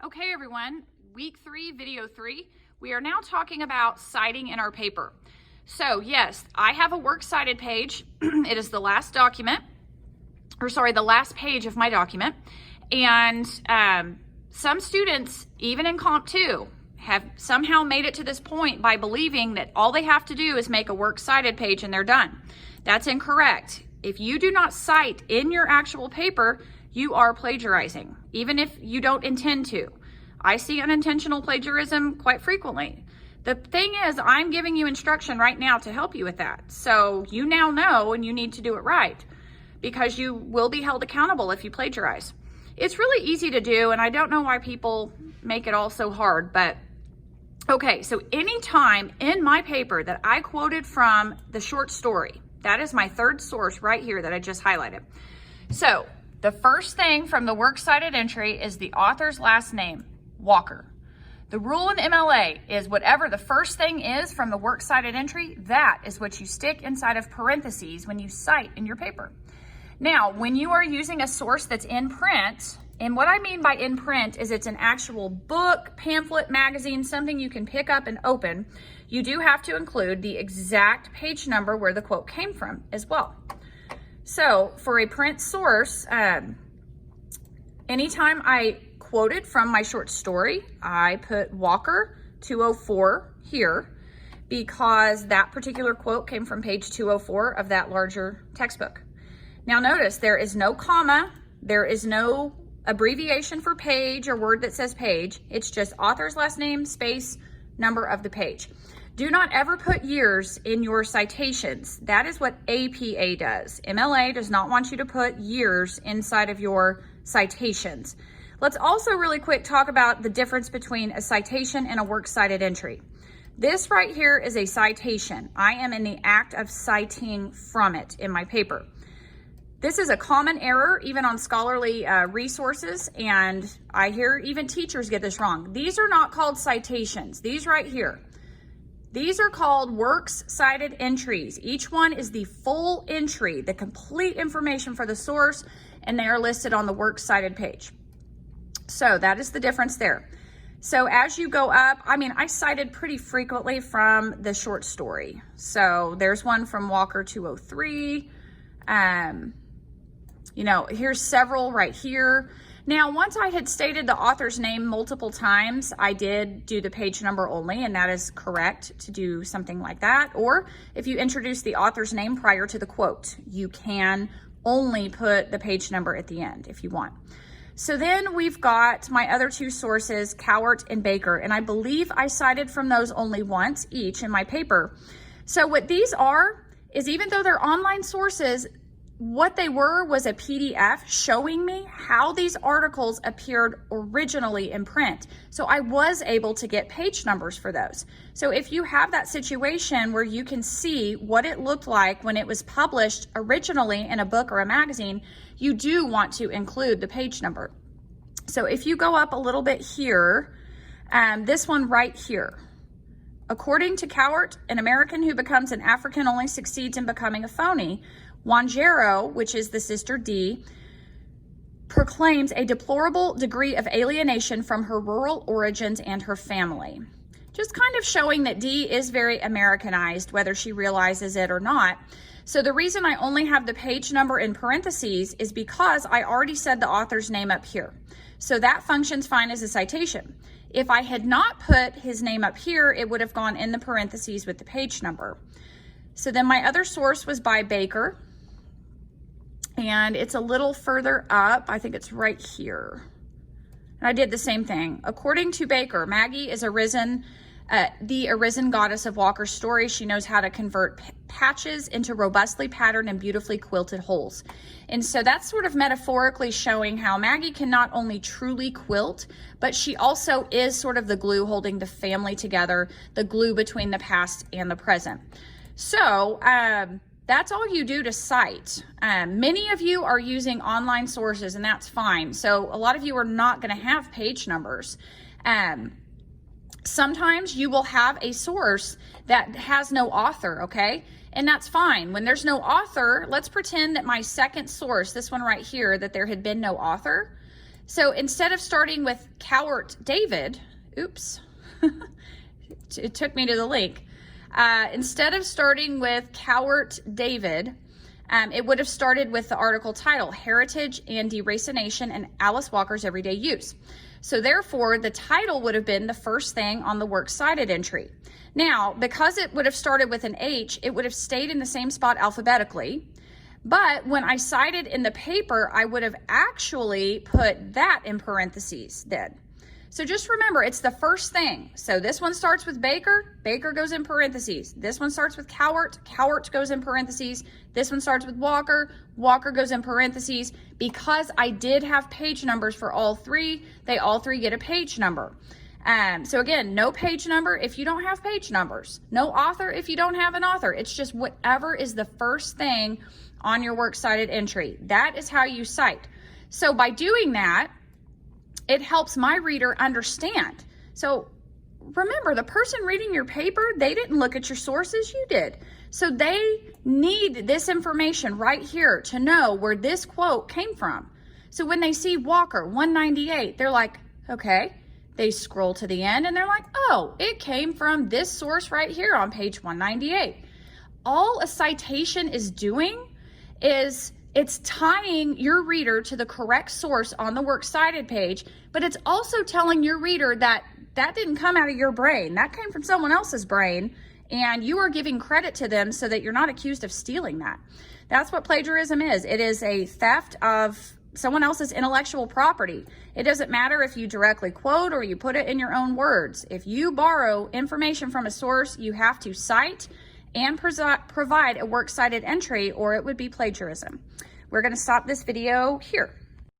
Okay, everyone, week 3, video 3. We are now talking about citing in our paper. So yes, I have a works cited page. It is the last document, the last page of my document. And some students, even in Comp 2, have somehow made it to this point by believing that all they have to do is make a works cited page and they're done. That's incorrect. If you do not cite in your actual paper, you are plagiarizing, even if you don't intend to. I see unintentional plagiarism quite frequently. The thing is, I'm giving you instruction right now to help you with that. So you now know, and you need to do it right, because you will be held accountable if you plagiarize. It's really easy to do, and I don't know why people make it all so hard, but okay, so anytime in my paper that I quoted from the short story, that is my third source right here that I just highlighted. So the first thing from the works cited entry is the author's last name, Walker. The rule in MLA is whatever the first thing is from the works cited entry, that is what you stick inside of parentheses when you cite in your paper. Now, when you are using a source that's in print, and what I mean by in print is it's an actual book, pamphlet, magazine, something you can pick up and open, you do have to include the exact page number where the quote came from as well. So for a print source, anytime I quoted from my short story, I put Walker 204 here because that particular quote came from page 204 of that larger textbook. Now notice there is no comma, there is no abbreviation for page or word that says page. It's just author's last name, space, number of the page. Do not ever put years in your citations. That is what APA does. MLA does not want you to put years inside of your citations. Let's also really quick talk about the difference between a citation and a works cited entry. This right here is a citation. I am in the act of citing from it in my paper. This is a common error even on scholarly resources, and I hear even teachers get this wrong. These are not called citations. These right here. These are called works cited entries. Each one is the full entry, the complete information for the source, and they are listed on the works cited page. So that is the difference there. So as you go up, I cited pretty frequently from the short story. So there's one from Walker 203. Here's several right here. Now, once I had stated the author's name multiple times, I did do the page number only, and that is correct to do something like that. Or if you introduce the author's name prior to the quote, you can only put the page number at the end if you want. So then we've got my other two sources, Cowart and Baker, and I believe I cited from those only once each in my paper. So what these are is, even though they're online sources, what they were was a PDF showing me how these articles appeared originally in print. So I was able to get page numbers for those. So if you have that situation where you can see what it looked like when it was published originally in a book or a magazine, you do want to include the page number. So if you go up a little bit here, this one right here. According to Cowart, an American who becomes an African only succeeds in becoming a phony. Wanjero, which is the sister D, proclaims a deplorable degree of alienation from her rural origins and her family. Just kind of showing that D is very Americanized, whether she realizes it or not. So the reason I only have the page number in parentheses is because I already said the author's name up here. So that functions fine as a citation. If I had not put his name up here, it would have gone in the parentheses with the page number. So then my other source was by Baker, and it's a little further up. I think it's right here. And I did the same thing. According to Baker, Maggie is the arisen goddess of Walker's story. She knows how to convert patches into robustly patterned and beautifully quilted wholes. And so that's sort of metaphorically showing how Maggie can not only truly quilt, but she also is sort of the glue holding the family together, the glue between the past and the present. So that's all you do to cite. Many of you are using online sources, and that's fine. So a lot of you are not going to have page numbers. Sometimes you will have a source that has no author, okay? And that's fine. When there's no author, let's pretend that my second source, this one right here, that there had been no author. So instead of starting with Cowart David, oops, it took me to the link. Instead of starting with Cowart David, it would have started with the article title, Heritage and Deracination and Alice Walker's Everyday Use. So therefore, the title would have been the first thing on the works cited entry. Now, because it would have started with an H, it would have stayed in the same spot alphabetically. But when I cited in the paper, I would have actually put that in parentheses then. So just remember, it's the first thing. So this one starts with Baker, Baker goes in parentheses. This one starts with Cowart, Cowart goes in parentheses. This one starts with Walker, Walker goes in parentheses. Because I did have page numbers for all three, they all three get a page number. So again, no page number if you don't have page numbers. No author if you don't have an author. It's just whatever is the first thing on your works cited entry. That is how you cite. So by doing that, it helps my reader understand. So remember, the person reading your paper, they didn't look at your sources, you did. So they need this information right here to know where this quote came from. So when they see Walker 198, they're like, okay. They scroll to the end and they're like, oh, it came from this source right here on page 198. All a citation is doing is it's tying your reader to the correct source on the works cited page, but it's also telling your reader that that didn't come out of your brain. That came from someone else's brain, and you are giving credit to them so that you're not accused of stealing that. That's what plagiarism is. It is a theft of someone else's intellectual property. It doesn't matter if you directly quote or you put it in your own words. If you borrow information from a source, you have to cite and provide a works cited entry, or it would be plagiarism. We're going to stop this video here.